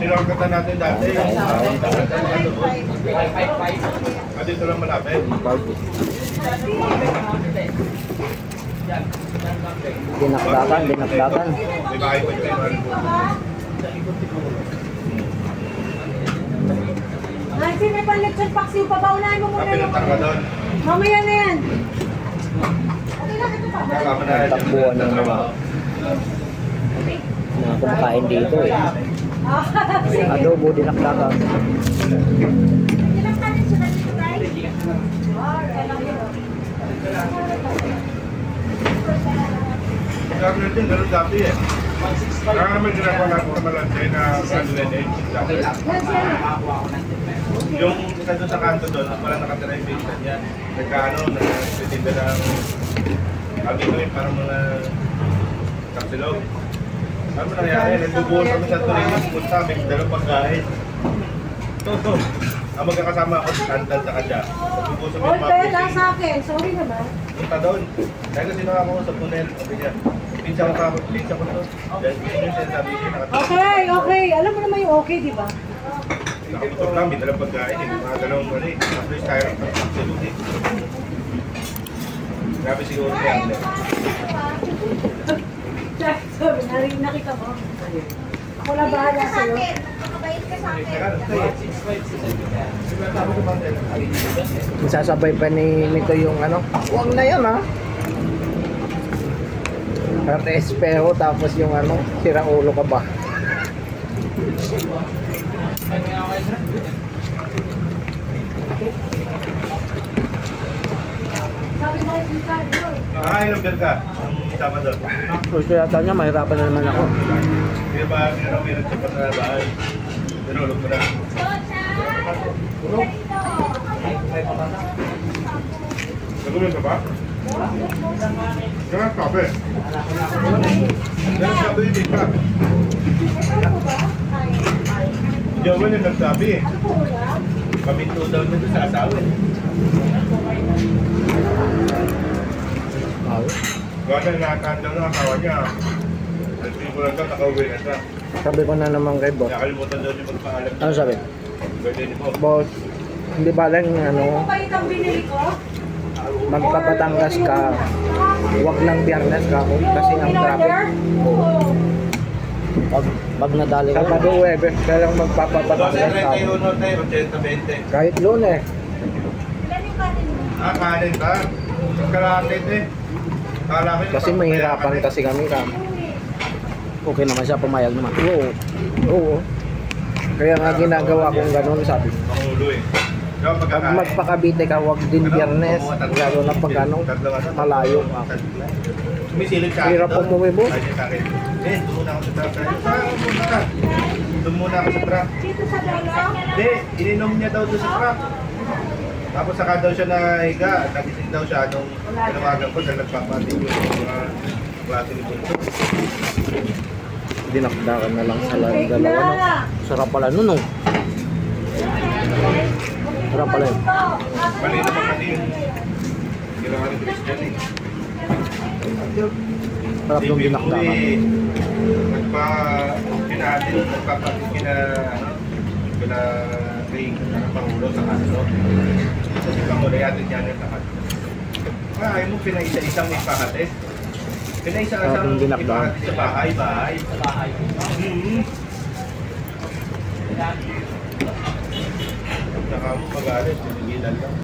Sinorkatan natin dati. Dito lang malapit. Dinakdakan. May bahay pa dyan. Nancy, may pan-lecture paksiw pa ba? Unahin mo muna yung... Kapilutang ka doon. Mamaya na yan. Okay lang, ito pa. Kakama na yan. Takbuhan ng mga kumakain dito eh. Adobo, dinakdakan. Dinakdakan siya na dito, guys. Sabi natin, gano'n dati eh. Kaya naman ginagawa natin sa Malante na Candulet Edge. Yung isa doon sa kanto doon, wala nakatira yung pinsan niya. Nagkaano, nagtitinda ng kami ko yung parang mga kapsilog. Ano mo nangyari? Nagbubuhol kami sa Torino, pumunta, may dalawang pagkain. Ito. Ang magkakasama ako, Tantal sa kanya. Nagbubuhol sa All mga fair lang sa akin. Sorry naman. punta doon. Dahil kasi nakakausap ko Nel, sabi niya, pinsa ko to. Dahil yung sinasabi siya, Okay. Alam mo naman yung okay, di ba? nakaputok lang, may dalang pagkain, mga dalawang mali. Tapos yung styrofoam ng absolute eh. Grabe siguro niya. Sorry, nakita mo. Ako na bahala sa'yo. Makabait ka sa akin. Sasabay pa nito yung ano. Huwag na yan ha. Arte espejo tapos yung ano, sira ulo ka ba? Sabi mo kay Ricardo. Ilang beer ka? Ang isama doon. Gusto yata niya, mahirapan na naman ako. Hindi ba, may nagsapat na bahay. Tinulog mo na. Nagulong ka ba? Ganang kape. Ganang kape yung tika. Jowan yung nagsabi eh. Paminto daw nito sa asawa eh. Gawin na nakakahan daw ng asawa niya. Nagsimulan ko lang daw, nakauwi na siya. Sabi ko na naman kay boss. Nakalimutan daw niya magpaalam. Ano sabi? Birthday ni Bob. Boss, hindi ba lang ano, Ano ba itong binili ko? magpapatangas ka, huwag lang biyernes ka kasi ang traffic. Pag nadali ka. Sabado, Webes, kaya lang magpapatangas ka. 12.31 tayo, 80-20. Kahit Lunes. Ilan yung kanin mo? Kanin ba? Kalatin eh. Kala ko yung Kasi mahirapan kasi kami ka. Okay naman siya, pumayag naman. Oo. Kaya nga ginagawa kong ganun, sabi. Pangulo eh. Pag magpakabite ka, huwag din biyernes. Lalo na pag ano, malayo ka. Sumisilip sa akin Hirap doon. umuwi, boss. Sabi niya sa akin, doon muna ako sa truck. Doon muna ako sa truck. Dito sa dulo? Hindi, ininom niya daw doon sa truck. Tapos saka daw siya nahiga. Nagising daw siya nung tinawagan ko dahil nagpapating yung mga klase ni Bunso. Dinakdakan na lang sa dalawa. No? Sarap pala nun, no? Sarap pala yun. Mali naman kasi yun. Ginawa ni Christian eh. Sarap yung dinakdakan. Nagpapating kina Ring ng Pangulo sa kaso. Kasi Pangulo yatin niya ng lahat. Ayaw mo pinaisa-isang ipahatid. Pinaisa-isang ipahatid sa bahay. Saka mo magalit, sinigilan lang.